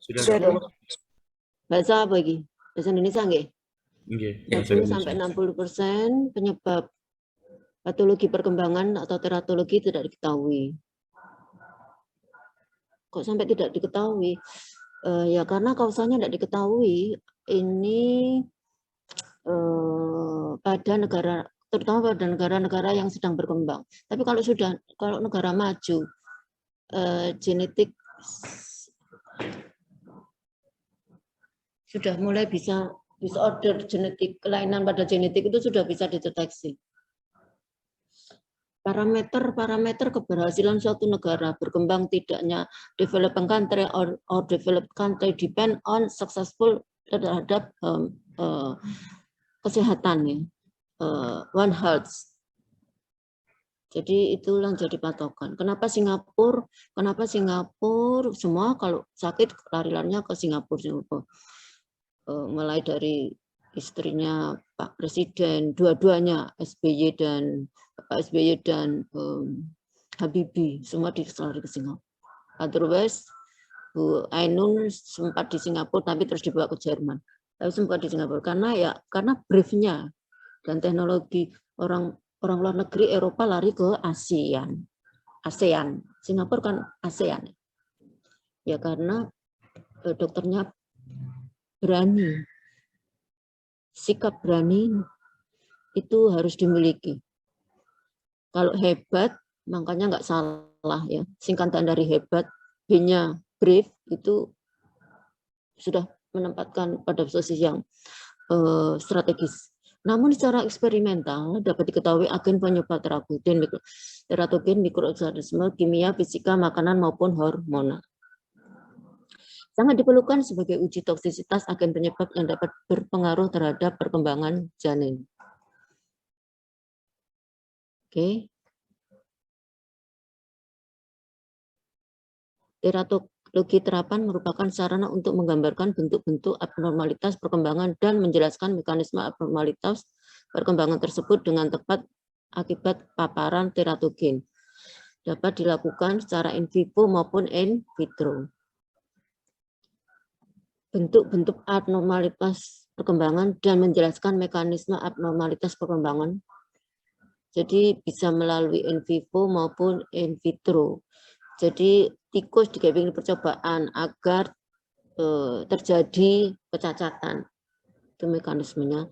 Sudah dong. Bahasa apa lagi? Bahasa Indonesia nggih? Nggih, 40 sampai 60% penyebab patologi perkembangan atau teratologi tidak diketahui. Kok sampai tidak diketahui? Ya karena kausalnya tidak diketahui. Ini pada negara, terutama pada negara-negara yang sedang berkembang. Tapi kalau negara maju, genetik sudah mulai bisa disorder genetik, kelainan pada genetik itu sudah bisa dideteksi. Parameter keberhasilan suatu negara berkembang tidaknya developing country or developed country depend on successful terhadap kesehatan ya, One Health. Jadi itulah yang jadi patokan. Kenapa Singapura? Semua kalau sakit lari-larinya ke Singapura. Mulai dari istrinya Pak Presiden, dua-duanya SBY dan Habibie semua lari ke Singapura. Otherwise Bu Ainun sempat di Singapura tapi terus dibawa ke Jerman. Tapi sempat di Singapura karena briefnya dan teknologi orang luar negeri Eropa lari ke ASEAN. Singapura kan ASEAN. Ya karena dokternya berani. Sikap berani itu harus dimiliki. Kalau hebat, makanya nggak salah ya. Singkatan dari hebat, B-nya brief itu sudah menempatkan pada posisi yang strategis. Namun secara eksperimental dapat diketahui agen penyebab teratogen, mikroorganisme, kimia, fisika, makanan maupun hormonal. Sangat diperlukan sebagai uji toksisitas agen penyebab yang dapat berpengaruh terhadap perkembangan janin. Oke. Teratologi terapan merupakan sarana untuk menggambarkan bentuk-bentuk abnormalitas perkembangan dan menjelaskan mekanisme abnormalitas perkembangan tersebut dengan tepat akibat paparan teratogen. Dapat dilakukan secara in vivo maupun in vitro. Bentuk-bentuk abnormalitas perkembangan dan menjelaskan mekanisme abnormalitas perkembangan. Jadi bisa melalui in vivo maupun in vitro. Jadi tikus digawe percobaan agar terjadi kecacatan. Itu mekanismenya.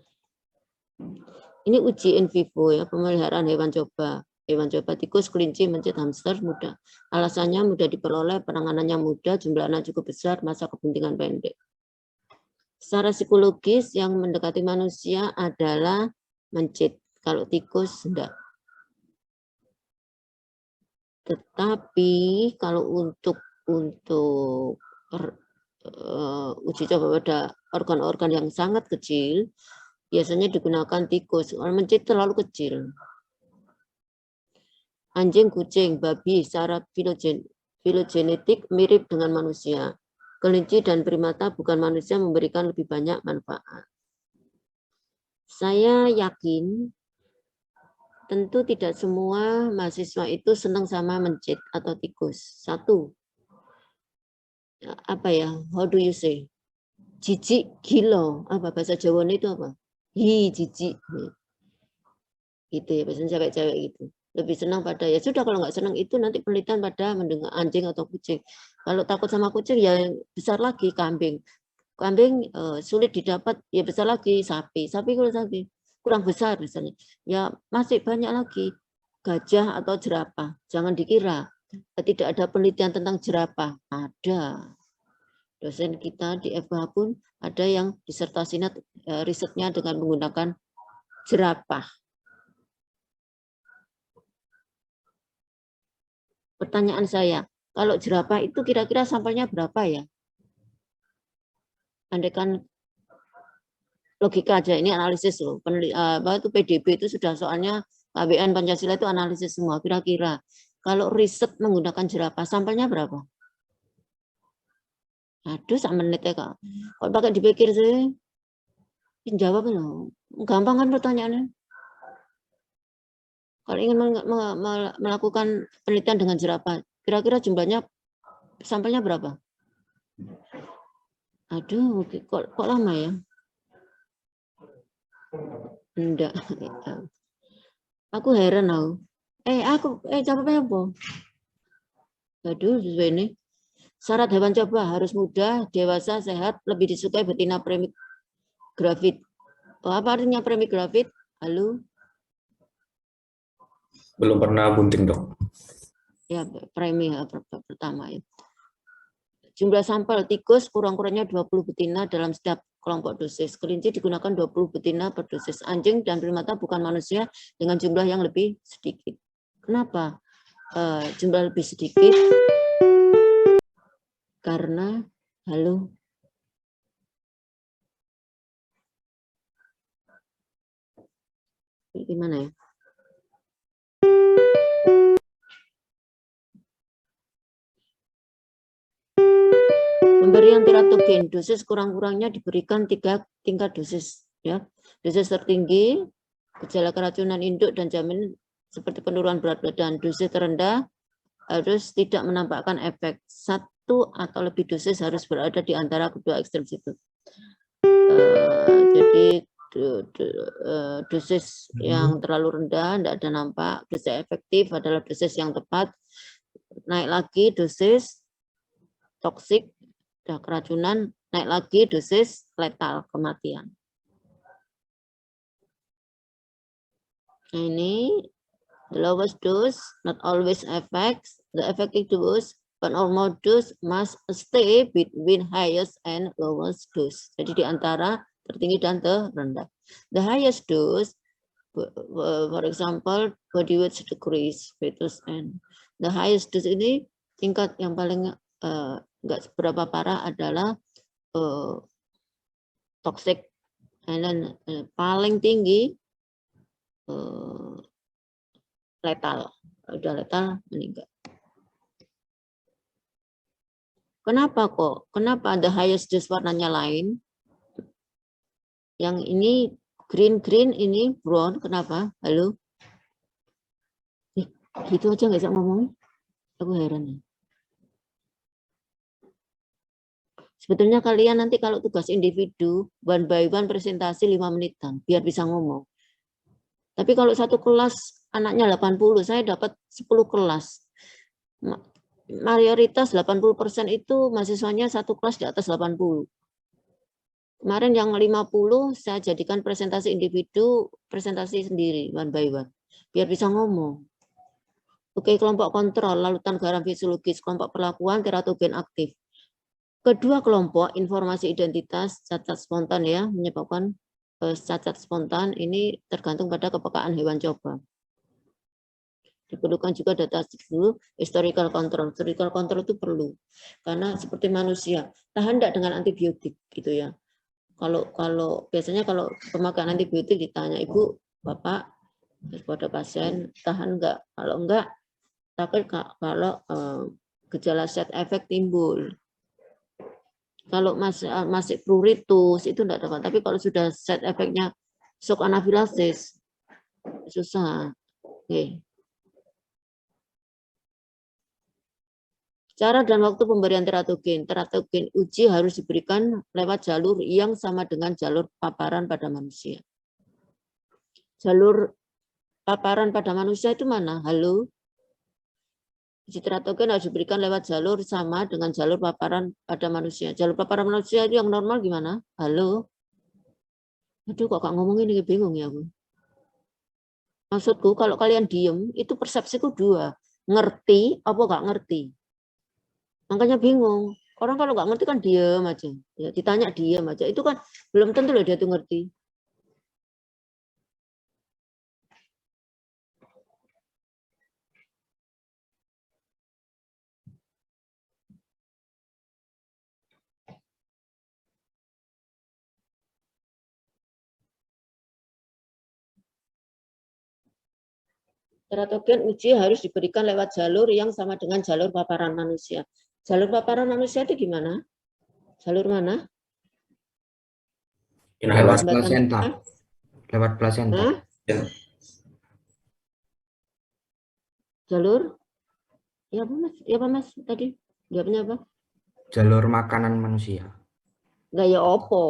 Ini uji in vivo ya, pemeliharaan hewan coba. Hewan coba tikus, kelinci, mencit, hamster mudah. Alasannya mudah diperoleh, penanganannya mudah, jumlah anak cukup besar, masa kepentingan pendek. Secara psikologis yang mendekati manusia adalah mencit. Kalau tikus enggak. Tetapi kalau untuk uji coba pada organ-organ yang sangat kecil, biasanya digunakan tikus. Kalau mencit terlalu kecil. Anjing, kucing, babi, secara filogenetik mirip dengan manusia. Kelinci dan primata bukan manusia memberikan lebih banyak manfaat. Saya yakin tentu tidak semua mahasiswa itu senang sama mencit atau tikus. Satu, apa ya, how do you say? Jijik, gila. Apa bahasa Jawa itu apa? Hi, jijik. Gitu ya, biasanya cewek-cewek gitu. Lebih senang pada, ya sudah kalau nggak senang itu nanti penelitian pada mendengar anjing atau kucing. Kalau takut sama kucing ya besar lagi kambing. Kambing sulit didapat, ya besar lagi sapi. Sapi kalau sapi kurang besar misalnya. Ya masih banyak lagi gajah atau jerapah. Jangan dikira tidak ada penelitian tentang jerapah. Ada. Dosen kita di FH pun ada yang disertasinya risetnya dengan menggunakan jerapah. Pertanyaan saya, kalau jerapah itu kira-kira sampelnya berapa ya? Andaikan logika aja, ini analisis loh. Itu PDB itu sudah soalnya KBN Pancasila itu analisis semua. Kira-kira kalau riset menggunakan jerapah, sampelnya berapa? Aduh, sak menit ya kak. Kalau pakai dipikir sih, jawab loh. Gampang kan pertanyaannya? Kalau ingin melakukan penelitian dengan jerapah, kira-kira jumlahnya sampelnya berapa? Aduh, kok lama ya? Enggak. Aku heran aku. Capek apa? Aduh, sesuai ini. Syarat hewan coba harus muda, dewasa, sehat, lebih disukai betina premik grafit. Oh, apa artinya premik grafit? Halo? Belum pernah bunting, Dok. Ya, premi pertama ya. Jumlah sampel tikus kurang-kurangnya 20 betina dalam setiap kelompok dosis. Kelinci digunakan 20 betina per dosis. Anjing dan primata bukan manusia dengan jumlah yang lebih sedikit. Kenapa jumlah lebih sedikit? Karena, halo? Gimana ya? Pemberian teratogen, dosis kurang-kurangnya diberikan 3 tingkat dosis. Ya. Dosis tertinggi, gejala keracunan induk dan jamin seperti penurunan berat badan. Dosis terendah harus tidak menampakkan efek. 1 atau lebih dosis harus berada di antara kedua ekstrem situ. Jadi dosis yang terlalu rendah, tidak ada nampak. Dosis efektif adalah dosis yang tepat. Naik lagi dosis toksik, keracunan, naik lagi dosis letal, kematian. Nah, ini the lowest dose not always affects the effective dose, but normal dose must stay between highest and lowest dose. Jadi di antara tertinggi dan terendah. The highest dose, for example, body weight decrease, fetus and the highest dose ini tingkat yang paling enggak seberapa parah adalah toxic, dan paling tinggi letal. Udah letal meninggal. Kenapa kok? Kenapa the highest dose warnanya lain? Yang ini green, ini brown. Kenapa? Halo? Gitu aja nggak bisa ngomong. Aku heran. Sebetulnya kalian nanti kalau tugas individu, one by one presentasi 5 menitan, biar bisa ngomong. Tapi kalau satu kelas anaknya 80, saya dapat 10 kelas. Mayoritas 80% itu mahasiswanya satu kelas di atas 80. Kemarin yang 50 saya jadikan presentasi individu, presentasi sendiri, one by one. Biar bisa ngomong. Oke, kelompok kontrol, larutan garam fisiologis, kelompok perlakuan, teratogen aktif. Kedua kelompok, informasi identitas, cacat spontan ya, menyebabkan cacat spontan ini tergantung pada kepekaan hewan coba. Diperlukan juga data dulu, historical control. Historical control itu perlu, karena seperti manusia, tahan enggak dengan antibiotik gitu ya. Kalau biasanya kalau pemakaian antibiotik ditanya ibu, bapak, pada pasien tahan enggak? Kalau enggak, takut kalau gejala side effect timbul. Kalau masih pruritus itu enggak dapat, tapi kalau sudah side effect-nya shock anafilasis susah. Oke. Cara dan waktu pemberian teratogen. Teratogen uji harus diberikan lewat jalur yang sama dengan jalur paparan pada manusia. Jalur paparan pada manusia itu mana? Halo? Uji teratogen harus diberikan lewat jalur sama dengan jalur paparan pada manusia. Jalur paparan manusia itu yang normal gimana? Halo? Aduh, kok gak ngomong ini, bingung ya aku. Maksudku kalau kalian diem, itu persepsiku 2. Ngerti apa gak ngerti? Makanya bingung. Orang kalau nggak ngerti kan diam aja. Ya, ditanya diam aja. Itu kan belum tentu loh dia tuh ngerti. Teratogen uji harus diberikan lewat jalur yang sama dengan jalur paparan manusia. Jalur paparan manusia itu gimana? Jalur mana? Lewat plasenta. Lewat plasenta. Jalur? Ya apa mas? Ya apa mas tadi? Jawabnya apa? Jalur makanan manusia. Lah ya opo?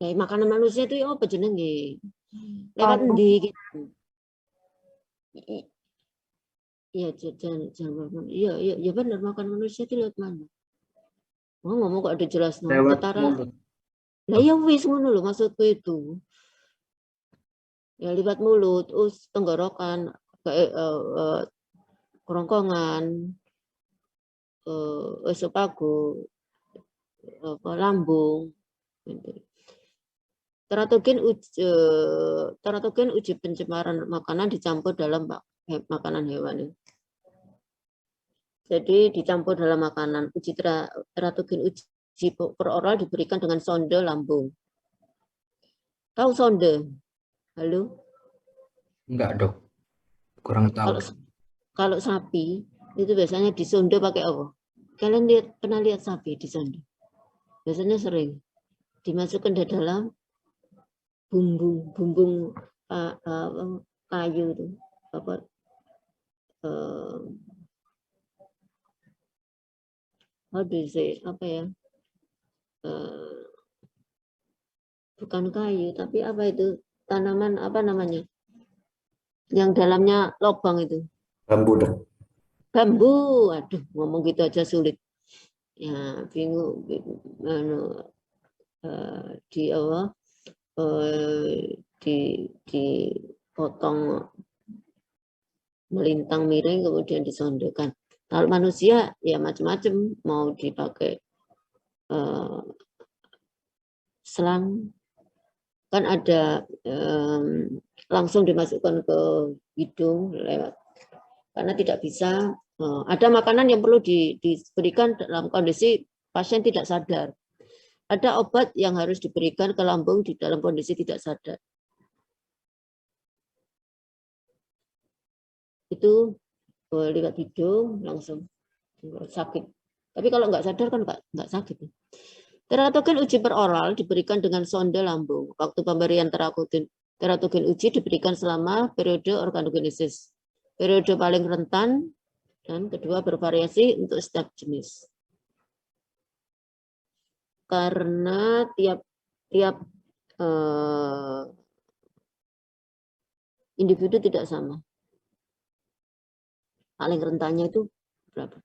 Ya makanan manusia itu ya apa jenenge? Lewat endi gitu. Iya, jangan iya, iya, ya benar, makan manusia itu lewat mana? Oh, ngomong kok ada jelas no, Lewat ketara. mulut. Lah ya wis ngono lho maksudku itu. Ya lewat mulut, tenggorokan, kerongkongan, esofagu, lambung. Gitu. Teratogen uji pencemaran makanan dicampur dalam makanan hewan. Jadi dicampur dalam makanan. Uji teratogen uji peroral diberikan dengan sonde lambung. Tahu sonde? Halo? Enggak, Dok. Kurang tahu. Kalau sapi itu biasanya disonde pakai apa? Kalian pernah lihat sapi disonde? Biasanya sering dimasukkan ke dalam bumbung kayu itu apa? Apa ya? Bukan kayu, tapi apa itu? Tanaman apa namanya? Yang dalamnya lubang itu. Bambu, Dok. Bambu. Aduh, ngomong gitu aja sulit. Ya, bingung. Di apa? Dipotong melintang miring kemudian disondekan. Kalau manusia ya macam-macam, mau dipakai selang, kan ada langsung dimasukkan ke hidung lewat, karena tidak bisa, ada makanan yang perlu diberikan dalam kondisi pasien tidak sadar. Ada obat yang harus diberikan ke lambung di dalam kondisi tidak sadar. Itu lewat hidung langsung sakit. Tapi kalau nggak sadar kan nggak sakit. Teratogen uji peroral diberikan dengan sonde lambung. Waktu pemberian teratogen uji diberikan selama periode organogenesis. Periode paling rentan dan kedua bervariasi untuk setiap jenis. Karena tiap individu tidak sama. Paling rentannya itu berapa?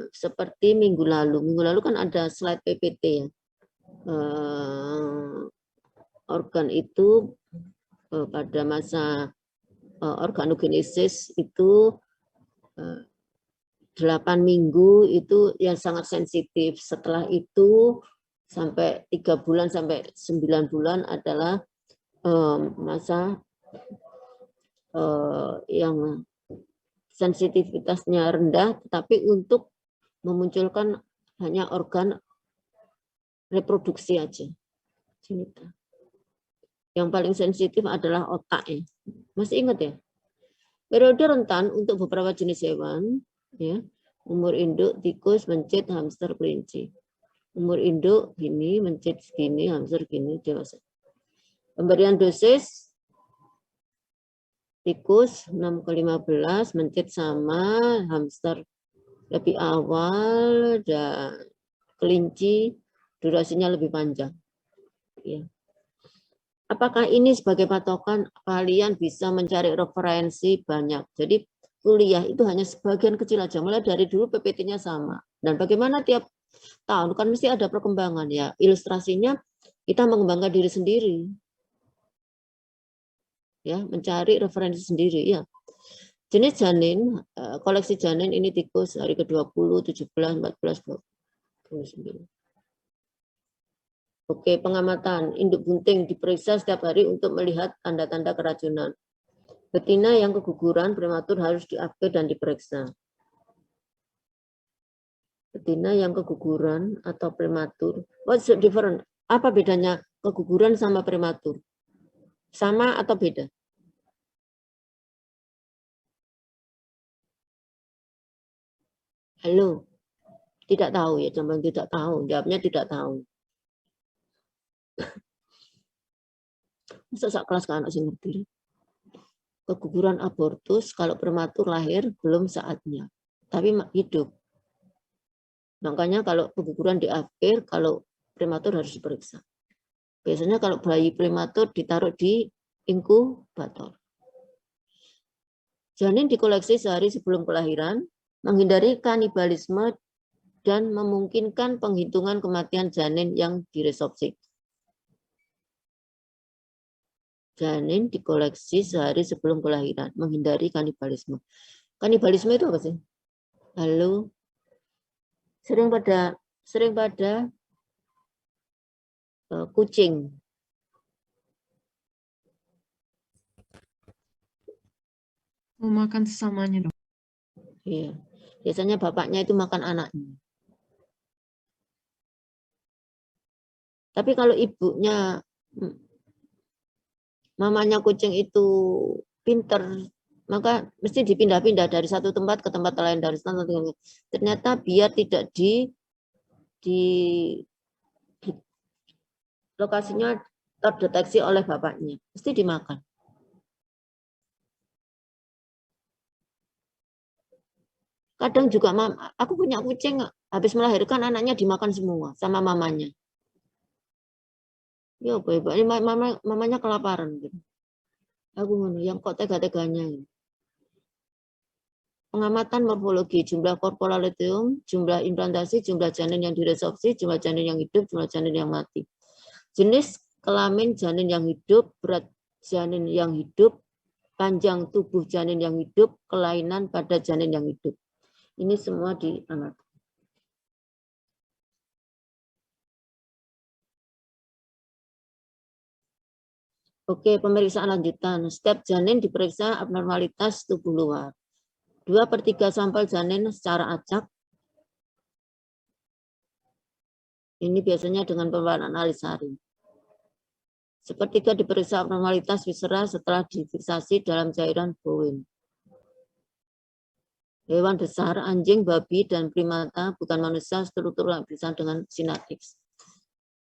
Seperti minggu lalu kan ada slide PPT ya. Organ itu pada masa organogenesis itu 8 minggu itu yang sangat sensitif. Setelah itu sampai 3 bulan sampai 9 bulan adalah masa yang sensitivitasnya rendah, tetapi untuk memunculkan hanya organ reproduksi aja. Yang paling sensitif adalah otak ya. Masih ingat ya? Periode rentan untuk beberapa jenis hewan, ya, umur induk, tikus, mencit, hamster, kelinci. Umur induk gini, mencit segini, hamster gini, dewasa. Pemberian dosis tikus 6 ke 15, mencit sama, hamster lebih awal, dan kelinci durasinya lebih panjang. Ya. Apakah ini sebagai patokan? Kalian bisa mencari referensi banyak. Jadi kuliah itu hanya sebagian kecil aja, mulai dari dulu PPT-nya sama. Dan bagaimana tiap tahun kan mesti ada perkembangan ya. Ilustrasinya kita mengembangkan diri sendiri. Ya, mencari referensi sendiri ya. Jenis janin, koleksi janin ini tikus hari ke-20, 17, 14, 29. Oke, pengamatan. Induk bunting diperiksa setiap hari untuk melihat tanda-tanda keracunan. Betina yang keguguran prematur harus diupdate dan diperiksa. Betina yang keguguran atau prematur. What's the difference? Apa bedanya keguguran sama prematur? Sama atau beda? Halo? Tidak tahu ya, zaman tidak tahu. Jawabnya tidak tahu. Masa sak kelas ke anak sing ngerti. keguguran abortus kalau prematur lahir belum saatnya, tapi hidup. Makanya kalau keguguran di akhir, kalau prematur harus diperiksa. Biasanya kalau bayi prematur ditaruh di inkubator. Janin dikoleksi sehari sebelum kelahiran, menghindari kanibalisme dan memungkinkan penghitungan kematian janin yang diresopsi. Janin dikoleksi sehari sebelum kelahiran, menghindari kanibalisme. Kanibalisme itu apa sih? Halo, sering pada kucing. Memakan sesamanya, Dok. Iya, biasanya bapaknya itu makan anaknya. Tapi kalau ibunya, mamanya kucing itu pinter, maka mesti dipindah-pindah dari satu tempat ke tempat lain, dari satu tempat ke tempat lain. Ternyata biar tidak di lokasinya terdeteksi oleh bapaknya, mesti dimakan. Kadang juga aku punya kucing, habis melahirkan anaknya dimakan semua sama mamanya. Ya, ini mamanya kelaparan gitu. Aku ngono, yang kok tega-teganya. Pengamatan morfologi, jumlah korporalitium, jumlah implantasi, jumlah janin yang diresopsi, jumlah janin yang hidup, jumlah janin yang mati. Jenis kelamin janin yang hidup, berat janin yang hidup, panjang tubuh janin yang hidup, kelainan pada janin yang hidup. Ini semua diamati. Oke, pemeriksaan lanjutan. Setiap janin diperiksa abnormalitas tubuh luar. 2/3 sampel janin secara acak. Ini biasanya dengan pewarnaan alisari. 1/3 diperiksa abnormalitas viscera setelah difiksasi dalam cairan Bowen. Hewan besar, anjing, babi, dan primata, bukan manusia, struktur lapisan dengan sinar X.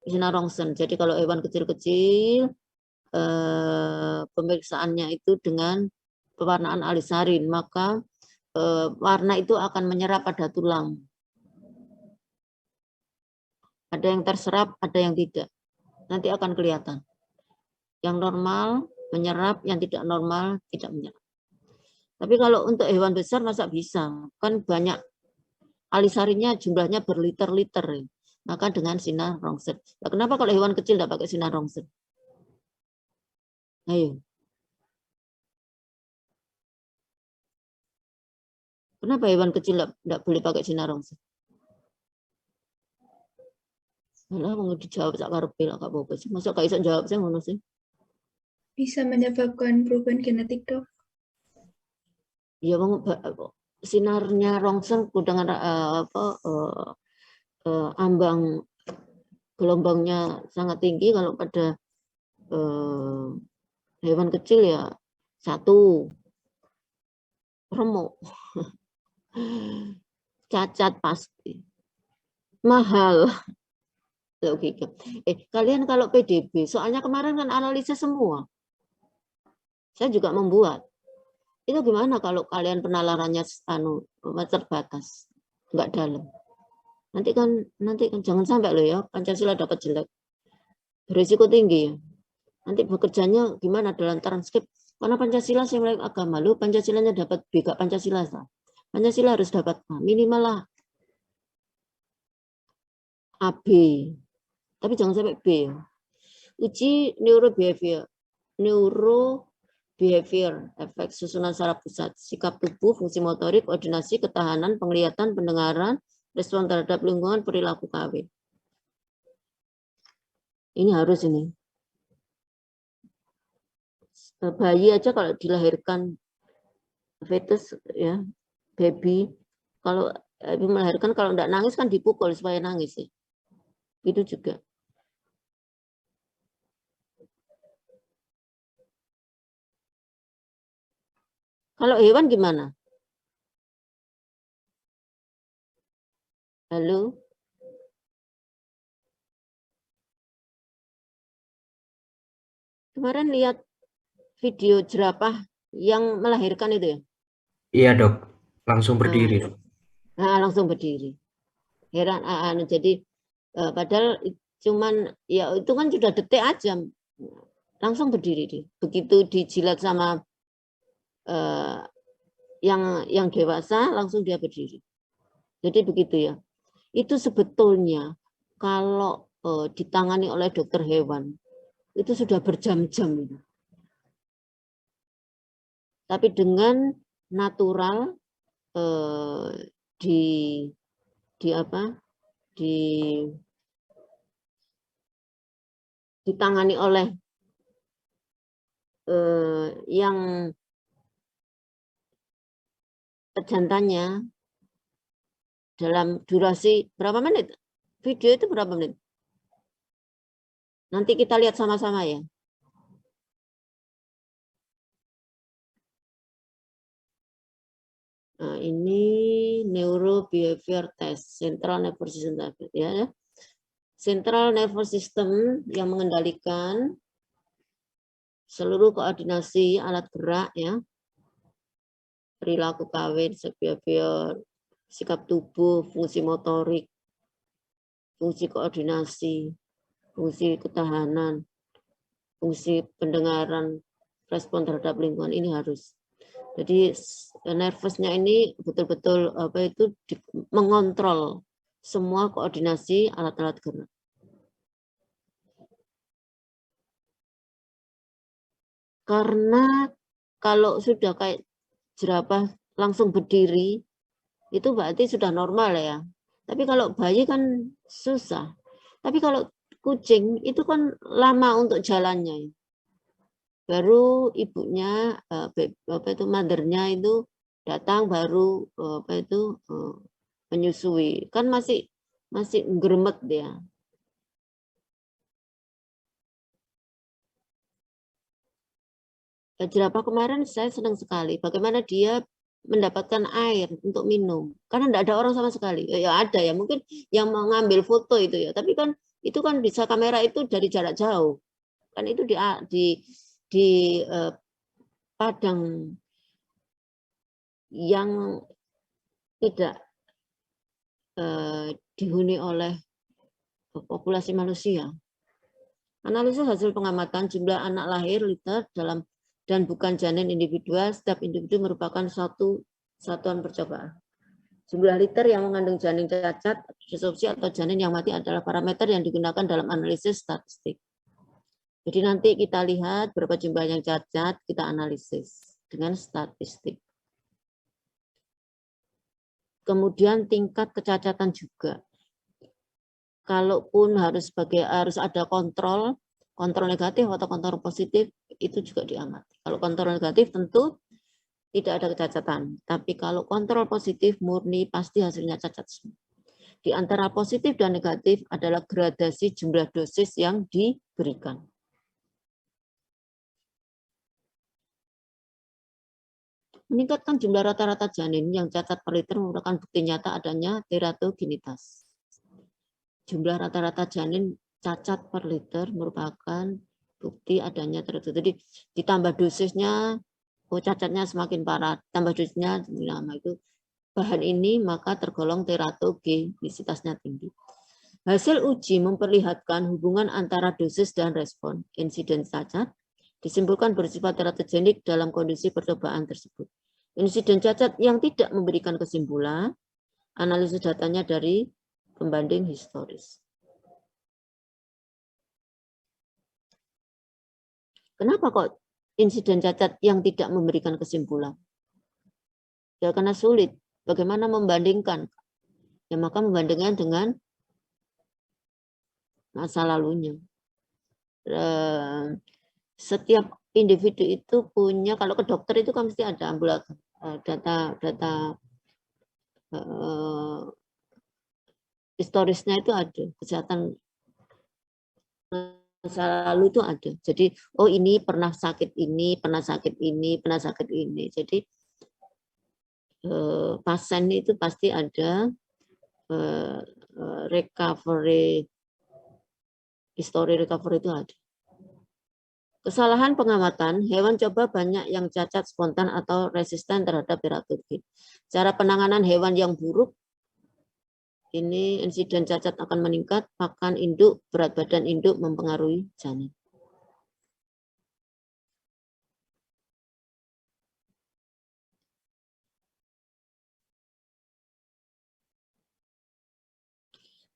Sinar Röntgen. Jadi kalau hewan kecil-kecil, pemeriksaannya itu dengan pewarnaan alisarin, maka warna itu akan menyerap pada tulang. Ada yang terserap, ada yang tidak. Nanti akan kelihatan. Yang normal menyerap, yang tidak normal tidak menyerap. Tapi kalau untuk hewan besar masa bisa? Kan banyak alisarinya, jumlahnya berliter-liter. Maka dengan sinar Röntgen. Nah, kenapa kalau hewan kecil tidak pakai sinar Röntgen? Ayo. Kenapa hewan kecil tidak boleh pakai sinar Röntgen? Malah mau dijawab sak karepe lah gak apa-apa sih. Masa gak bisa jawab saya ngono sih? Bisa menyebabkan perubahan genetik, Dok. Ya sinarnya Röntgen dengan ambang gelombangnya sangat tinggi. Kalau pada hewan kecil ya satu remuk, cacat pasti, mahal. Logika. Kalian kalau PDB, soalnya kemarin kan analisis semua. Saya juga membuat. Itu gimana kalau kalian penalarannya terbatas, nggak dalam. Nanti kan jangan sampai loh ya Pancasila dapat jelek. Berisiko tinggi ya. Nanti bekerjanya gimana dalam transkrip? Karena Pancasila saya mulai agama, loh Pancasilanya dapat B, gak Pancasila. Pancasila harus dapat A, minimal lah AB. Tapi jangan sampai B ya. Uji neurobehavior, efek susunan saraf pusat, sikap tubuh, fungsi motorik, koordinasi, ketahanan, penglihatan, pendengaran, respon terhadap lingkungan, perilaku kawin. Ini harus ini. Bayi aja kalau dilahirkan fetus ya, baby, kalau melahirkan kalau enggak nangis kan dipukul supaya nangis ya. Itu juga. Kalau hewan gimana? Halo? Kemarin lihat video jerapah yang melahirkan itu ya? Iya dok, langsung berdiri dok. Nah, langsung berdiri. Heran, jadi padahal cuman ya itu kan sudah detik aja, langsung berdiri dia. Begitu dijilat sama yang dewasa, langsung dia berdiri. Jadi begitu ya. Itu sebetulnya kalau ditangani oleh dokter hewan itu sudah berjam-jam. Tapi dengan natural ditangani oleh yang pejantannya dalam durasi berapa menit? Video itu berapa menit? Nanti kita lihat sama-sama ya. Nah, ini neuro behavior test, central nervous system ya. Central nervous system yang mengendalikan seluruh koordinasi alat gerak ya. Perilaku kawin, behavior, sikap tubuh, fungsi motorik, fungsi koordinasi, fungsi ketahanan, fungsi pendengaran, respon terhadap lingkungan ini harus. Jadi nervousnya ini betul-betul mengontrol semua koordinasi alat-alat gerak. Karena kalau sudah kayak jerapah langsung berdiri, itu berarti sudah normal ya. Tapi kalau bayi kan susah. Tapi kalau kucing itu kan lama untuk jalannya. Baru ibunya, mothernya itu datang baru menyusui. Kan masih geremet dia. Jerapah kemarin saya senang sekali. Bagaimana dia mendapatkan air untuk minum. Karena tidak ada orang sama sekali. Ya ada ya, mungkin yang mengambil foto itu ya. Tapi kan itu kan bisa kamera itu dari jarak jauh. Kan itu di padang yang tidak dihuni oleh populasi manusia. Analisis hasil pengamatan jumlah anak lahir liter dalam dan bukan janin individual, setiap individu merupakan satu satuan percobaan. Jumlah liter yang mengandung janin cacat, disopsi atau janin yang mati adalah parameter yang digunakan dalam analisis statistik. Jadi nanti kita lihat berapa jumlah yang cacat, kita analisis dengan statistik. Kemudian tingkat kecacatan juga. Kalaupun harus ada kontrol negatif atau kontrol positif, itu juga diamati. Kalau kontrol negatif tentu tidak ada kecacatan. Tapi kalau kontrol positif murni pasti hasilnya cacat semua. Di antara positif dan negatif adalah gradasi jumlah dosis yang diberikan. Meningkatkan jumlah rata-rata janin yang cacat per liter merupakan bukti nyata adanya teratogenitas. Jumlah rata-rata janin cacat per liter merupakan bukti adanya teratogenitas. Jadi ditambah dosisnya, cacatnya semakin parah, tambah dosisnya lama itu bahan ini maka tergolong teratogenisitasnya tinggi. Hasil uji memperlihatkan hubungan antara dosis dan respon. Insiden cacat disimpulkan bersifat teratogenik dalam kondisi percobaan tersebut. Insiden cacat yang tidak memberikan kesimpulan, analisis datanya dari pembanding historis. Kenapa kok insiden cacat yang tidak memberikan kesimpulan? Ya karena sulit. Bagaimana membandingkan? Ya maka membandingkan dengan masa lalunya. Setiap individu itu punya, kalau ke dokter itu kan mesti ada data historisnya itu ada, kesehatan masa lalu itu ada. Jadi oh ini pernah sakit ini, pernah sakit ini, pernah sakit ini. Jadi pasien itu pasti ada recovery, history recovery itu ada. Kesalahan pengamatan, hewan coba banyak yang cacat spontan atau resisten terhadap teratogen. Cara penanganan hewan yang buruk, ini insiden cacat akan meningkat, pakan induk, berat badan induk mempengaruhi janin.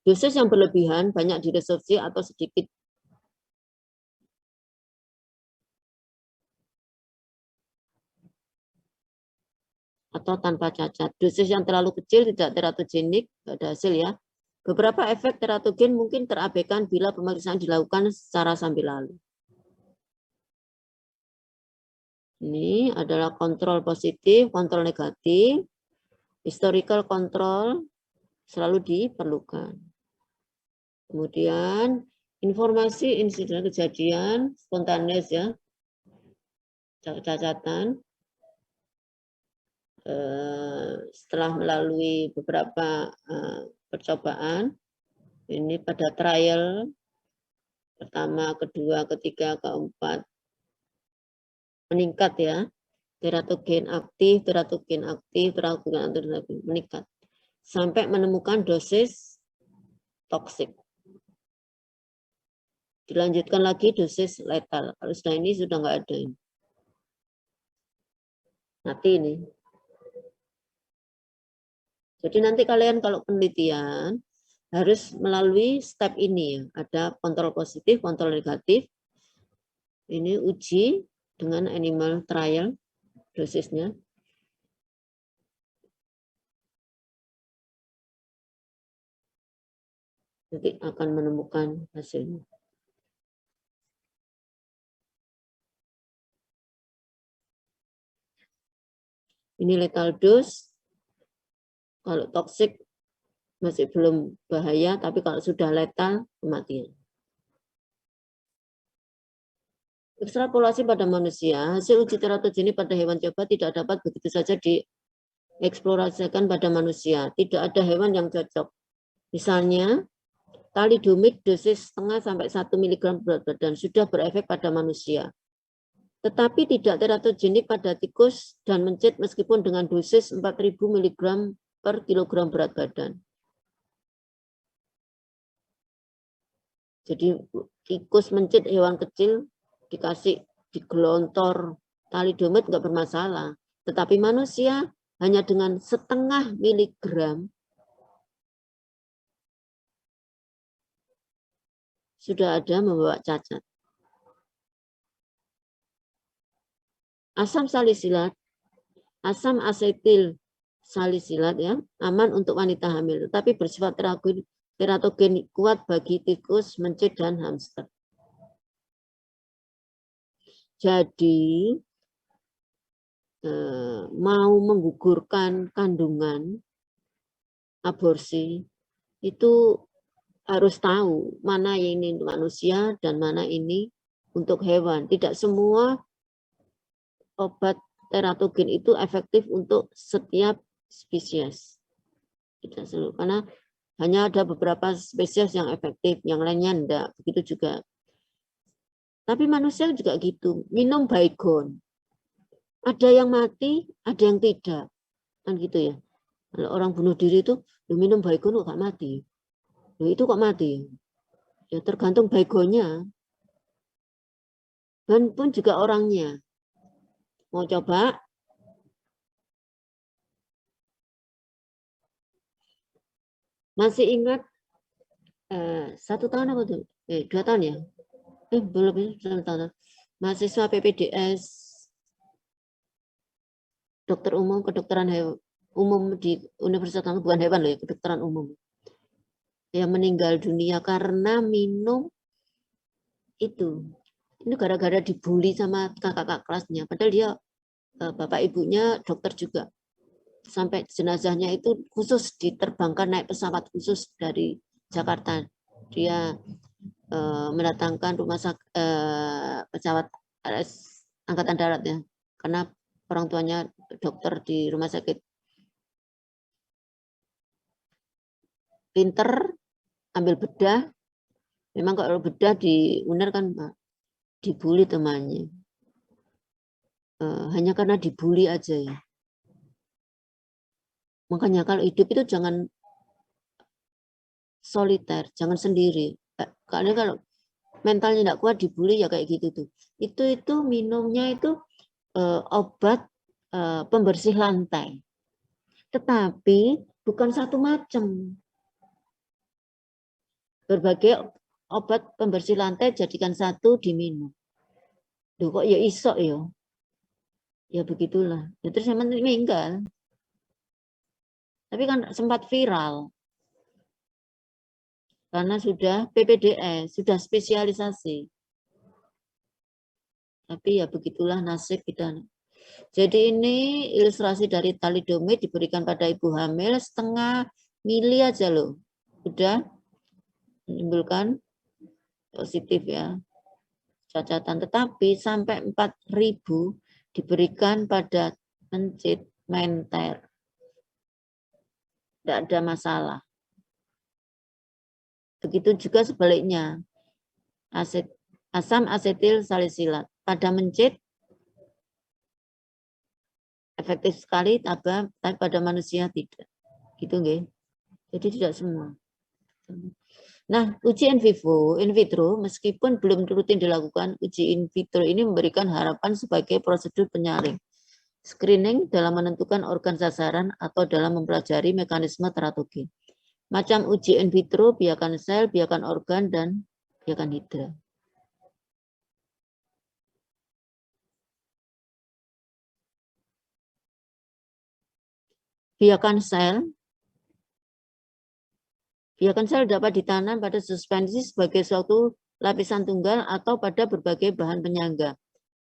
Dosis yang berlebihan, banyak diresorpsi atau sedikit atau tanpa cacat. Dosis yang terlalu kecil tidak teratogenik, tidak ada hasil ya. Beberapa efek teratogen mungkin terabaikan bila pemeriksaan dilakukan secara sambil lalu. Ini adalah kontrol positif, kontrol negatif, historical control selalu diperlukan. Kemudian informasi insiden kejadian spontaneous ya, cacatan. Setelah melalui beberapa percobaan, ini pada trial pertama, kedua, ketiga, keempat, meningkat ya, teratogen aktif, meningkat sampai menemukan dosis toksik. Dilanjutkan lagi dosis letal. Kalau sudah ini sudah nggak ada ini. Mati ini. Jadi nanti kalian kalau penelitian harus melalui step ini ya. Ada kontrol positif, kontrol negatif. Ini uji dengan animal trial dosisnya. Nanti akan menemukan hasilnya. Ini lethal dose. Kalau toksik masih belum bahaya, tapi kalau sudah lethal, kematian. Ekstrapolasi pada manusia, hasil uji teratogenik pada hewan coba tidak dapat begitu saja dieksplorasikan pada manusia. Tidak ada hewan yang cocok. Misalnya, thalidomid dosis setengah sampai 1 mg berat badan sudah berefek pada manusia. Tetapi tidak teratogenik pada tikus dan mencit meskipun dengan dosis 4.000 mg per kilogram berat badan. Jadi tikus mencit hewan kecil dikasih digelontor thalidomid nggak bermasalah. Tetapi manusia hanya dengan setengah miligram sudah ada membawa cacat. Asam salisilat, asam asetil salisilat ya, aman untuk wanita hamil, tetapi bersifat teratogen kuat bagi tikus, mencit, dan hamster. Jadi mau menggugurkan kandungan, aborsi, itu harus tahu mana yang ini untuk manusia dan mana ini untuk hewan. Tidak semua obat teratogen itu efektif untuk setiap spesies. Tidak selalu, karena hanya ada beberapa spesies yang efektif, yang lainnya enggak. Begitu juga. Tapi manusia juga gitu, minum baygon. Ada yang mati, ada yang tidak. Kan gitu ya. Kalau orang bunuh diri itu, minum baygon kok gak mati. Itu kok mati? Ya tergantung baygonnya. Dan pun juga orangnya. Mau coba? Masih ingat 1 tahun apa tuh? 2 tahun ya? Belum 1 tahun. Mahasiswa PPDS dokter umum, kedokteran umum di Universitas, bukan hewan loh ya, kedokteran umum. Yang meninggal dunia karena minum itu. Ini gara-gara dibully sama kakak-kakak kelasnya. Padahal dia bapak ibunya dokter juga. Sampai jenazahnya itu khusus diterbangkan naik pesawat khusus dari Jakarta. Dia mendatangkan pesawat angkatan darat ya, karena orang tuanya dokter di rumah sakit. Pinter, ambil bedah. Memang kalau bedah di UNER kan dibully temannya. Hanya karena dibully aja ya. Makanya kalau hidup itu jangan soliter, jangan sendiri. Karena kalau mentalnya tidak kuat dibully ya kayak gitu tuh. Itu minumnya itu obat pembersih lantai. Tetapi bukan satu macam. Berbagai obat pembersih lantai jadikan satu diminum. Duh, kok ya isok ya. Ya begitulah. Ya, terus yang meninggal. Tapi kan sempat viral. Karena sudah PPDS, sudah spesialisasi. Tapi ya begitulah nasib kita. Jadi ini ilustrasi dari thalidomid diberikan pada ibu hamil 0,5 mili aja loh. Udah menimbulkan positif ya. Cacatan. Tetapi sampai 4.000 diberikan pada mencit menter. Tidak ada masalah. Begitu juga sebaliknya. Asam asetil salisilat. Pada mencit efektif sekali, tapi pada manusia tidak. Gitu nggih. Jadi tidak semua. Nah, uji in vitro, meskipun belum rutin dilakukan, uji in vitro ini memberikan harapan sebagai prosedur penyaring, screening dalam menentukan organ sasaran atau dalam mempelajari mekanisme teratogen. Macam uji in vitro, biakan sel, biakan organ, dan biakan hidra. Biakan sel dapat ditanam pada suspensi sebagai suatu lapisan tunggal atau pada berbagai bahan penyangga.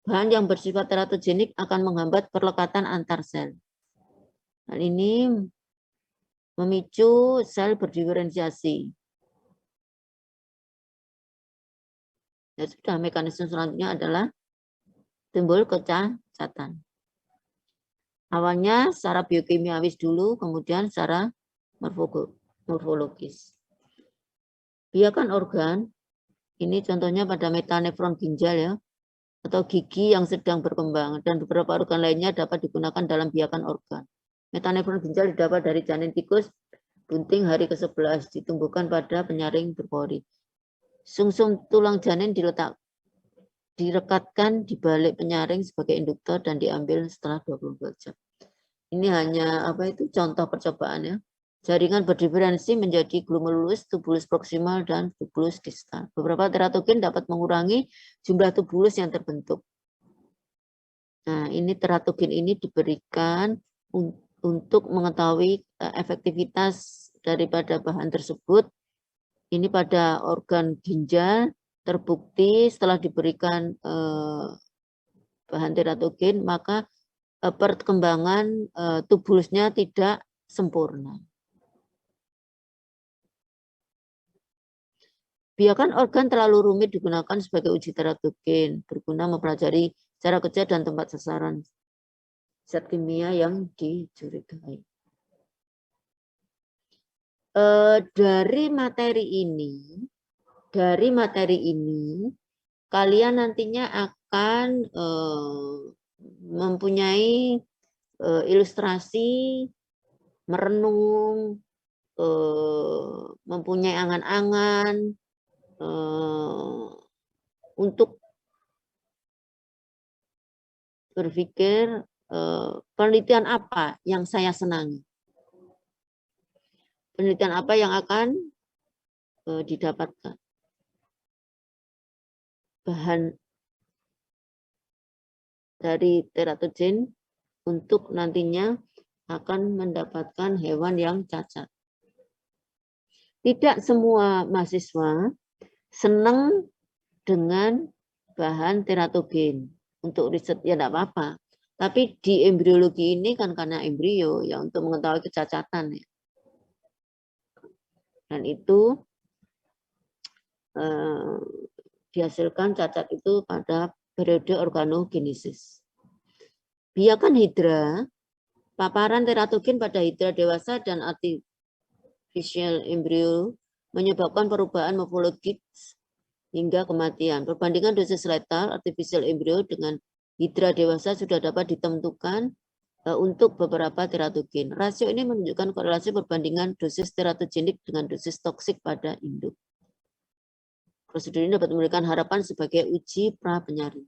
Bahan yang bersifat teratogenik akan menghambat perlekatan antar sel. Hal ini memicu sel berdiferensiasi. Ya sudah, mekanisme selanjutnya adalah timbul kecacatan. Awalnya secara biokimiawis dulu, kemudian secara morfologis. Biakan organ, ini contohnya pada metanefron ginjal ya, atau gigi yang sedang berkembang, dan beberapa organ lainnya dapat digunakan dalam biakan organ. Metanefron ginjal didapat dari janin tikus bunting hari ke-11, ditumbuhkan pada penyaring berpori. Sungsum tulang janin direkatkan di balik penyaring sebagai induktor dan diambil setelah 24 jam. Ini hanya contoh percobaan ya. Jaringan berdiferensi menjadi glomulus, tubulus proksimal, dan tubulus distal. Beberapa teratogen dapat mengurangi jumlah tubulus yang terbentuk. Nah, ini teratogen ini diberikan untuk mengetahui efektivitas daripada bahan tersebut. Ini pada organ ginjal terbukti setelah diberikan bahan teratogen, maka perkembangan tubulusnya tidak sempurna. Biakan organ terlalu rumit digunakan sebagai uji teratogen, berguna mempelajari cara kerja dan tempat sasaran zat kimia yang dicurigai. Dari materi ini, kalian nantinya akan mempunyai ilustrasi, merenung, mempunyai angan-angan untuk berpikir penelitian apa yang saya senangi. Penelitian apa yang akan didapatkan. Bahan dari teratogen untuk nantinya akan mendapatkan hewan yang cacat. Tidak semua mahasiswa senang dengan bahan teratogen untuk riset, ya tidak apa-apa. Tapi di embriologi ini kan karena embrio ya untuk mengetahui kecacatan ya. Dan itu dihasilkan cacat itu pada periode organogenesis. Biakan hidra, paparan teratogen pada hidra dewasa dan artificial embryo menyebabkan perubahan morfologis hingga kematian. Perbandingan dosis letal artificial embryo dengan hidra dewasa sudah dapat ditentukan untuk beberapa teratogen. Rasio ini menunjukkan korelasi perbandingan dosis teratogenik dengan dosis toksik pada induk. Prosedur ini dapat memberikan harapan sebagai uji pra-penyaring.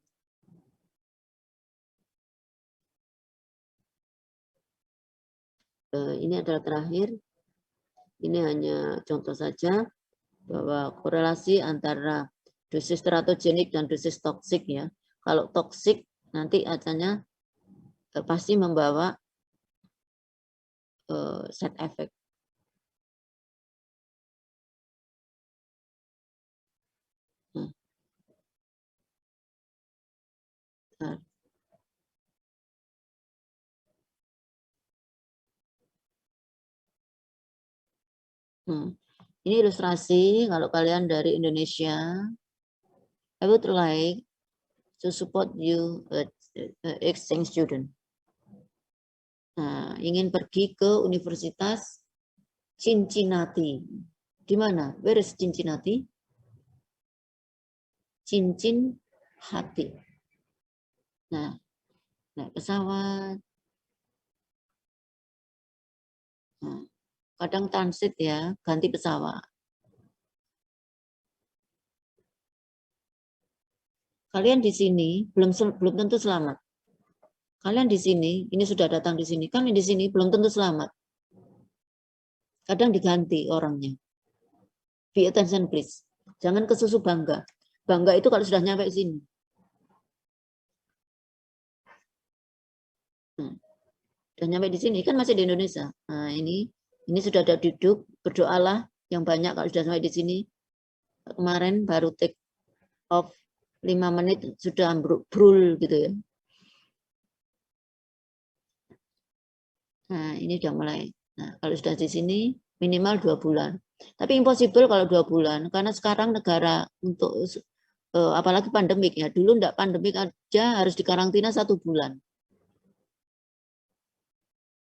Ini adalah terakhir. Ini hanya contoh saja bahwa korelasi antara dosis teratogenik dan dosis toksik ya. Kalau toksik nanti adanya pasti membawa side effect. Ini ilustrasi kalau kalian dari Indonesia. I would like to support you exchange student. Nah, ingin pergi ke Universitas Cincinnati. Di mana? Where is Cincinnati? Cincin hati. Nah, naik pesawat. Nah, kadang transit ya, ganti pesawat. Kalian di sini belum tentu selamat. Kalian di sini, ini sudah datang di sini, kalian di sini belum tentu selamat. Kadang diganti orangnya. Be attention please. Jangan kesusu bangga. Bangga itu kalau sudah nyampe sini. Sudah nyampe di sini, kan masih di Indonesia. Nah, ini sudah ada duduk, berdoalah yang banyak kalau sudah sampai di sini. Kemarin baru take off 5 menit sudah brul gitu ya. Nah, ini sudah mulai. Nah, kalau sudah di sini minimal 2 bulan. Tapi impossible kalau 2 bulan karena sekarang negara untuk apalagi pandemik ya. Dulu enggak pandemik aja harus dikarantina 1 bulan.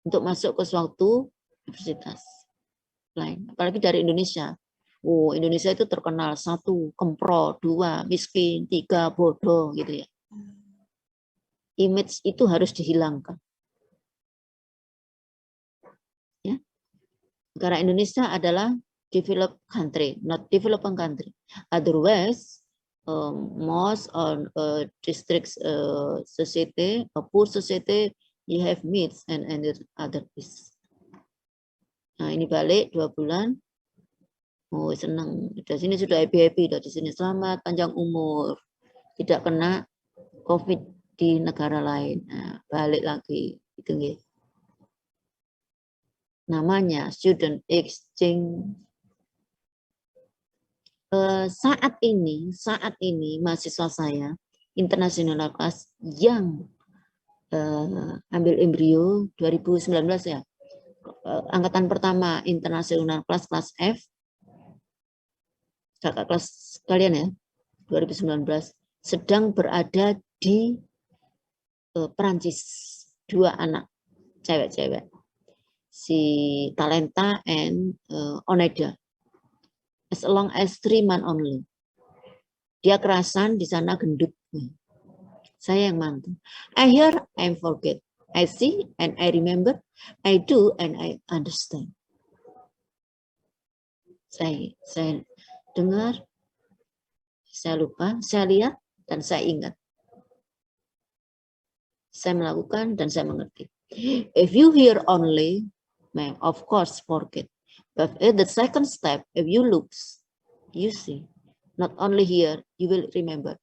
Untuk masuk ke suatu universitas lain. Apalagi dari Indonesia. Oh, Indonesia itu terkenal 1 kempro, 2 miskin, 3 bodoh gitu ya. Image itu harus dihilangkan. Ya. Negara Indonesia adalah developed country, not developing country. Otherwise, most districts society, a poor society, you have myths and other things. Nah, ini balik 2 bulan. Oh, senang. Di sini sudah happy-happy, di sini selamat, panjang umur. Tidak kena COVID di negara lain. Nah, balik lagi. Itu nggih. Namanya student exchange. Saat ini mahasiswa saya international class yang ambil embrio 2019 ya. Angkatan pertama international class kelas F. Kakak kelas kalian ya, 2019 sedang berada di Perancis, 2 anak cewek-cewek, si Talenta and Oneida, as long as 3 months only. Dia kerasan di sana gendut. Saya yang mantu. I hear, I forget. I see and I remember. I do and I understand. Saya dengar, saya lupa, saya lihat, dan saya ingat. Saya melakukan dan saya mengerti. If you hear only, of course forget. But at the second step, if you look, you see. Not only here, you will remember.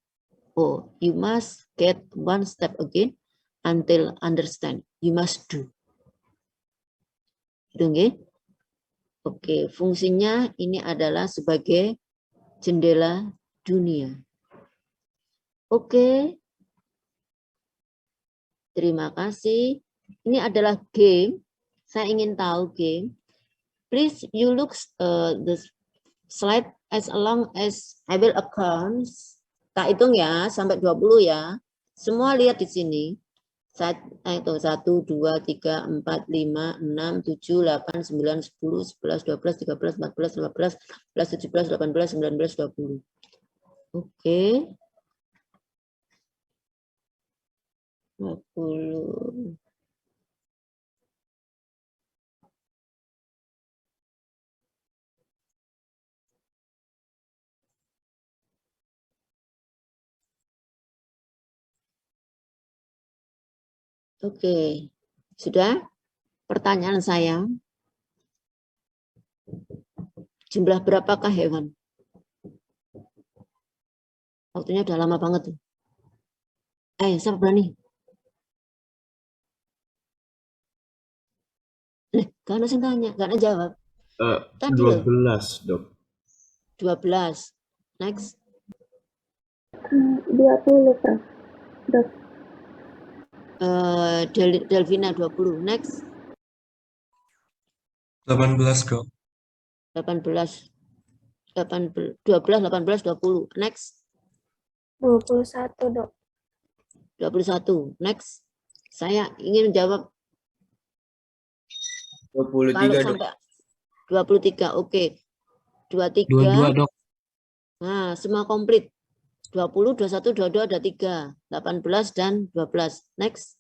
Oh, you must get 1 step again until understand. You must do. Gitu nggih? Oke, fungsinya ini adalah sebagai jendela dunia. Oke. Terima kasih. Ini adalah game. Saya ingin tahu game. Please you look the slide as long as I will account. Tak hitung ya, sampai 20 ya. Semua lihat di sini. 1, 2, 3, 4, 5, 6, 7, 8, 9, 10, 11, 12, 13, 14, 15, 16, 17, 18, 19, 20. Oke. 20. Oke. Sudah? Pertanyaan saya, jumlah berapakah hewan? Waktunya udah lama banget tuh. Siapa berani? Gak ada yang tanya, gak ada jawab. Tadi loh, 12, Dok. 12. Next. 20, Prof. Dok. Delvina 20. Next. 18, Dok. 18. 12, 18, 20. Next. 21, Dok. 21. Next. Saya ingin menjawab 23, kalau Dok. sampai 23. Oke. 23. 22, Dok. Nah, semua komplit. 20, 21, 22 ada 3. 18 dan 12. Next.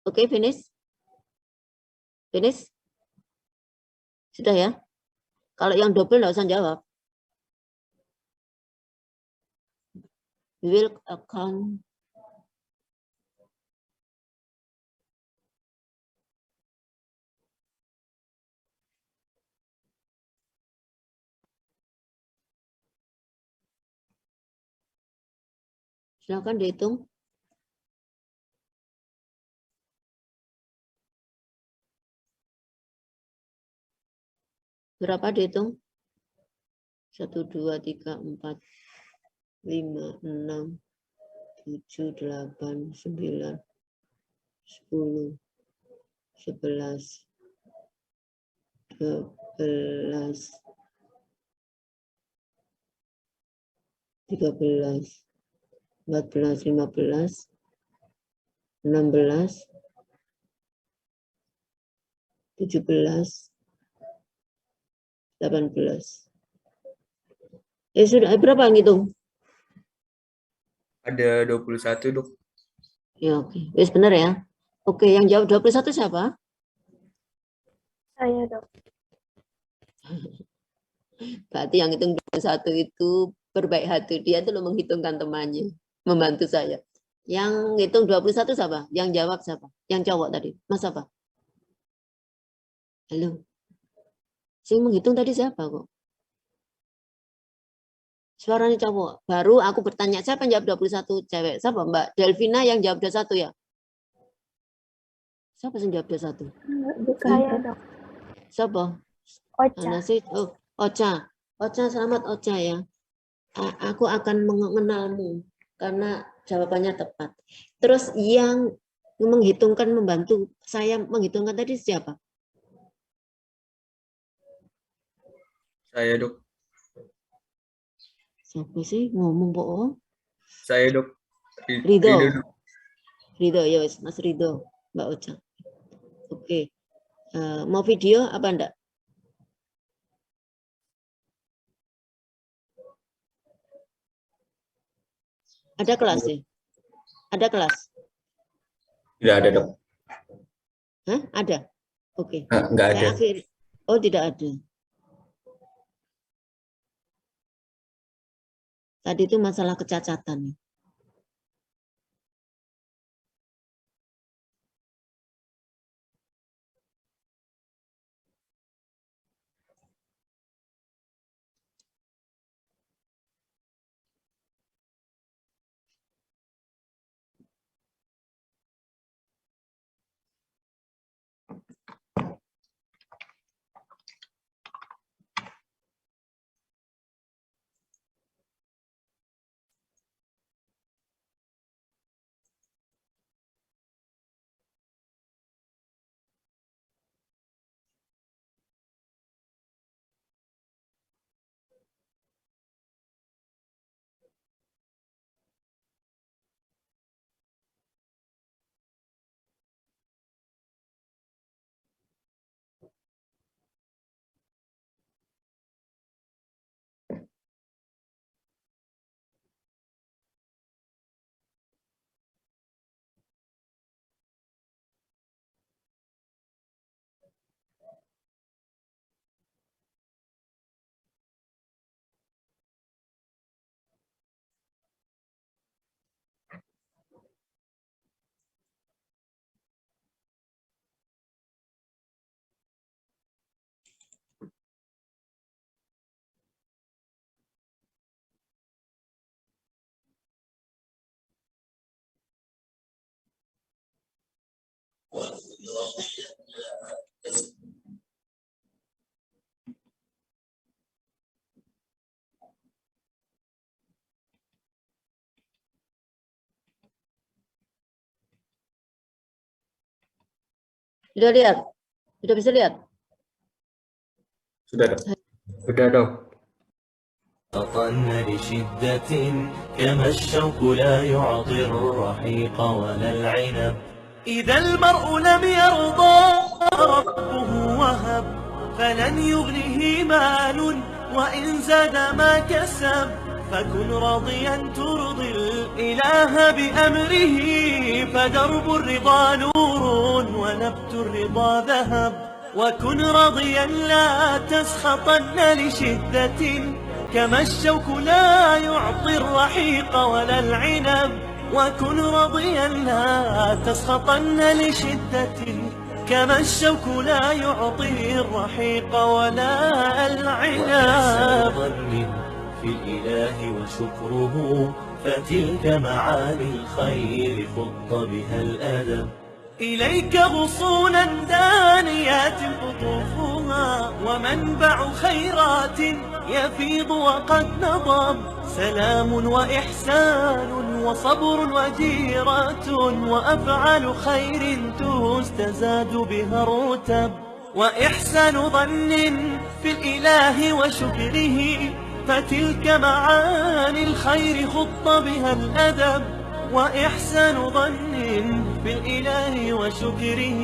Oke, finish. Finish. Sudah ya? Kalau yang double nggak usah jawab. We will account. Silakan dihitung. Berapa dihitung? 1, 2, 3, 4, 5, 6, 7, 8, 9, 10, 11, 12, 13, 14, 15, 16, 17, 18. Sudah, berapa yang hitung? Ada 21, Dok. Ya, oke. Wes benar ya. Oke, yang jawab 21 siapa? Saya, Dok. Berarti yang hitung 21 itu berbaik hati. Dia tuh menghitungkan temannya. Membantu saya. Yang hitung 21 siapa? Yang jawab siapa? Yang cowok tadi. Mas apa? Halo. Yang menghitung tadi siapa kok? Suaranya cowok. Baru aku bertanya, siapa yang jawab 21? Cewek. Siapa? Mbak Delvina yang jawab 21 ya? Siapa yang jawab 21? Bukan, saya, Dok. Siapa? Ocha. Ocha. Ocha, selamat Ocha ya. Aku akan mengenalmu karena jawabannya tepat. Terus yang menghitungkan, membantu saya menghitungkan tadi siapa? Saya, Dok. Siapa sih ngomong kok? Saya, Dok. Ridho. Dok. Ridho ya wes, Mas Ridho, Mbak Ocha. Oke. Mau video apa enggak? Ada kelas ya? Ada kelas? Tidak ada, Dok. Hah? Ada? Oke. Nggak ada. Saya akhir. Oh, tidak ada. Tadi itu masalah kecacatan. Sudah lihat? Sudah bisa lihat? Sudah, Dok. Sudah, Dok. تطن لشدة كما الشوك لا يعطي الرحيق ولا العنب إذا المرء لم يرضى ربه وهب فلن يغنه مال وإن زاد ما كسب فكن راضيا ترضي الإله بأمره فدرب الرضا نور ونبت الرضا ذهب وكن راضيا لا تسخطن لشدة كما الشوك لا يعطي الرحيق ولا العنب وكن راضيا لا تسخطن لشدة كما الشوك لا يعطي الرحيق ولا العنب ظن في الإله وشكره فتلك معاني الخير خط بها الأدب إليك غصونا دانيات قطوفها ومنبع خيرات يفيض وقد نضب سلام وإحسان وصبر وجيرة وأفعال خير تستزاد بها الرتب وإحسان ظن في الإله وشكره فتلك معاني الخير خط بها الأدب وإحسان ظن في الإله وشكره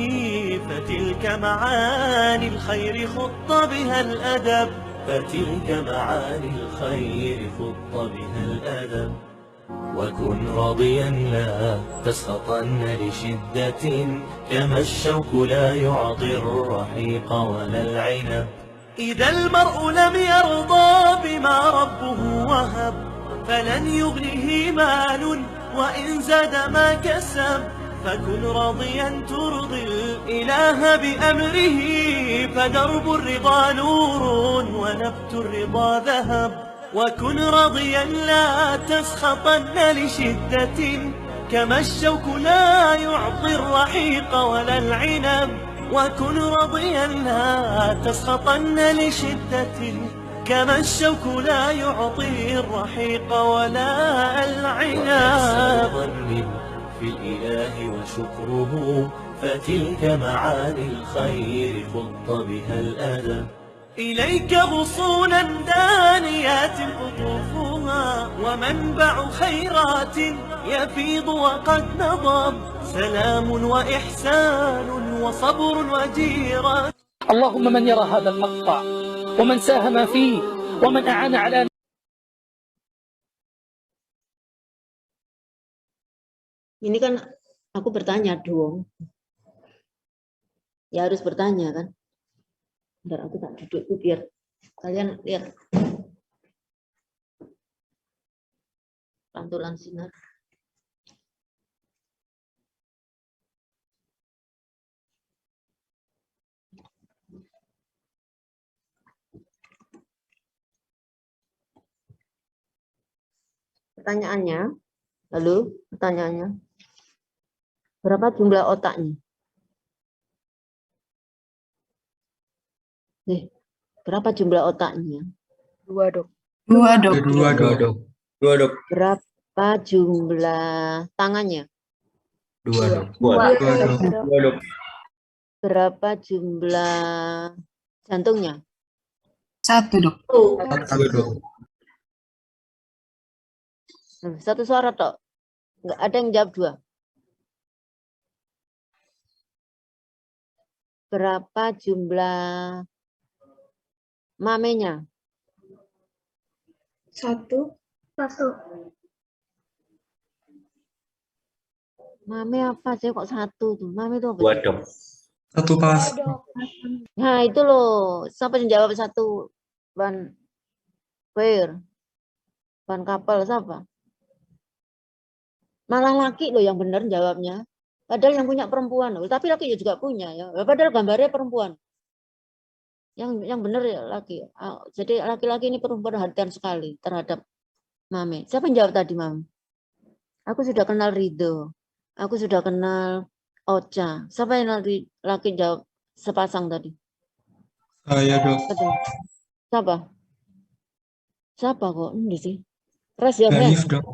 فتلك معاني الخير خط بها الأدب فتلك معاني الخير خط بها الأدب وكن راضيا لا تسخطن لشدة كما الشوك لا يعطي الرحيق ولا العنب إذا المرء لم يرضى بما ربه وهب فلن يغنه مال وإن زاد ما كسب فكن راضيا ترضي الإله بأمره فدرب الرضا نور ونبت الرضا ذهب وكن راضيا لا تسخطن لشدة كما الشوك لا يعطي الرحيق ولا العنب وكن راضيا لا تسخطن لشدة كما الشوك لا يعطي الرحيق ولا العنب ظن في الإله وشكره فتلك معاني الخير خط بها الأدب إليك غصونا دانيات قطوفها ومنبع خيرات يفيض وقد نضب سلام وإحسان وصبر وجيرة اللهم من يرى هذا المقطع ومن ساهم فيه ومن أعان على Ini kan aku bertanya dong. Ya harus bertanya kan. Bentar aku tak duduk tuh biar kalian lihat. Pantulan sinar. Pertanyaannya, lalu pertanyaannya, berapa jumlah otaknya? Nih, berapa jumlah otaknya? 2, Dok. 2, Dok. Dua, Dok. Dua, Dok. Berapa jumlah tangannya? 2, Dok. Dua, Dok. Dua, Dok. Berapa jumlah jantungnya? 1, Dok. Satu, Dok. Satu suara tok. Nggak ada yang jawab 2. Berapa jumlah mamenya? 1. Mame apa sih kok 1 tuh? Mame itu apa? Dua, sih? Dok. Satu pas. Nah itu loh. Siapa yang jawab 1? Ban Fair. Ban kapal siapa? Malah laki loh yang benar jawabnya. Padahal yang punya perempuan loh. Tapi laki juga punya ya. Padahal gambarnya perempuan. Yang benar ya laki. Jadi laki-laki ini perhatian sekali terhadap Mame. Siapa yang jawab tadi, Mam? Aku sudah kenal Ridho. Aku sudah kenal Ocha. Siapa yang laki jawab sepasang tadi? Saya, Dok. Betul. Siapa? Siapa kok ini sih? Raise your Ganif, hand. Dok.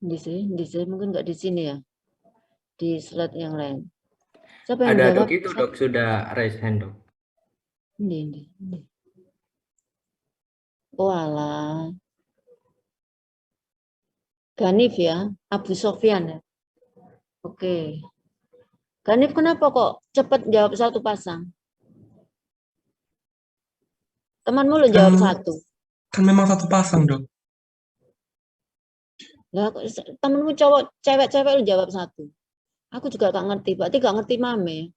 Di sini mungkin nggak di sini ya. Di slide yang lain. Siapa yang Ada jawab? Dok, itu Dok sudah raise hand Dok. Ini. Oh alah. Ganif ya, Abu Sofyan ya. Oke. Ganif kenapa kok cepat jawab satu pasang? Temanmu lo jawab satu. Kan memang satu pasang, Dok. Lah, temenmu cowok, cewek-cewek lu jawab satu. Aku juga gak ngerti, berarti gak ngerti mame.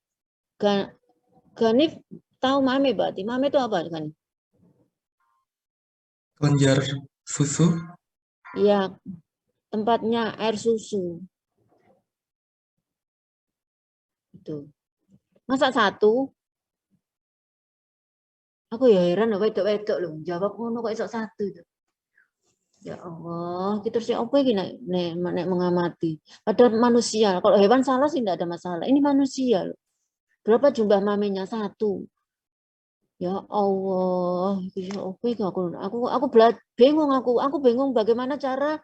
Ganif tahu mame berarti. Mame itu apa kan? Kelenjar susu. Ya, tempatnya air susu. Itu. Masa satu? Aku ya heran, wedok-wedok loh. Jawab ngono kok iso satu itu. Ya Allah, kita harus apa iki nek mengamati. Padahal manusia, kalau hewan salah sih tidak ada masalah. Ini manusia loh. Berapa jumlah mamenya? Satu. Ya Allah, ya aku bingung aku bingung bagaimana cara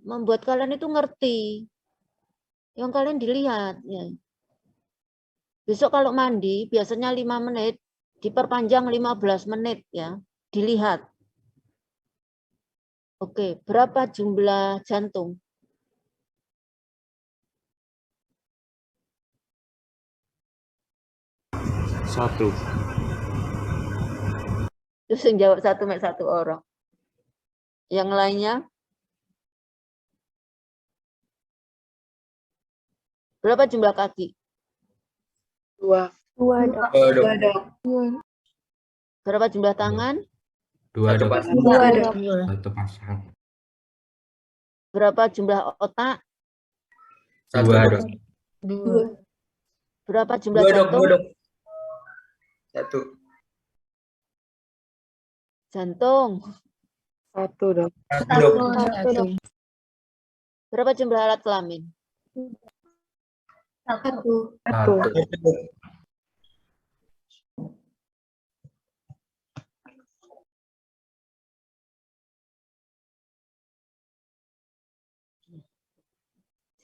membuat kalian itu ngerti. Yang kalian dilihat ya. Besok kalau mandi biasanya 5 menit, diperpanjang 15 menit ya, dilihat. Oke, berapa jumlah jantung? Satu. Terus yang jawab satu orang. Yang lainnya? Berapa jumlah kaki? Dua. Dok. Berapa jumlah tangan? Dua Satu Dok. pasang. Satu pasang. Berapa jumlah otak? Satu Dua Dok. Dok. Berapa jumlah Dua Dok. jantung? Dua Dok. Satu. Jantung. Satu, Dok. Satu Dok. Berapa jumlah alat kelamin? Satu. Satu.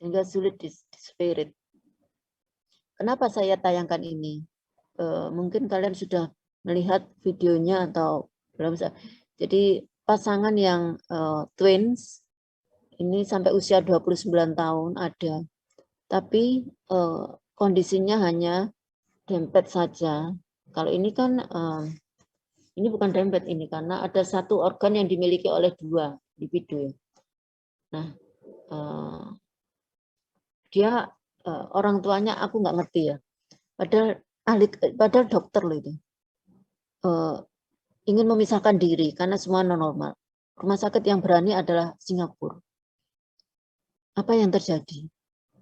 Sehingga sulit di spirit. Kenapa saya tayangkan ini? Mungkin kalian sudah melihat videonya atau belum. Jadi pasangan yang twins ini sampai usia 29 tahun ada. Tapi kondisinya hanya dempet saja. Kalau ini kan ini bukan dempet ini karena ada satu organ yang dimiliki oleh dua individu. Nah, dia orang tuanya aku nggak ngerti ya. Padahal dokter loh itu. Ingin memisahkan diri karena semua normal. Rumah sakit yang berani adalah Singapura. Apa yang terjadi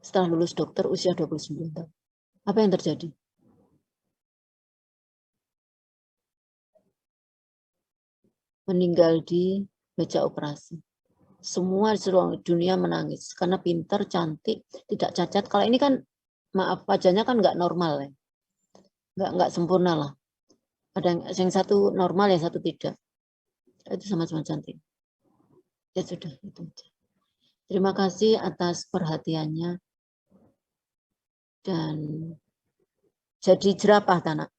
setelah lulus dokter usia 29 tahun? Apa yang terjadi? Meninggal di meja operasi. Semua di seluruh dunia menangis karena pintar, cantik, tidak cacat. Kalau ini kan maaf wajahnya kan nggak normal ya, nggak sempurna lah. Ada yang satu normal, yang satu tidak. Itu sama-sama cantik. Ya sudah itu. Terima kasih atas perhatiannya dan jadi jerapah tanah.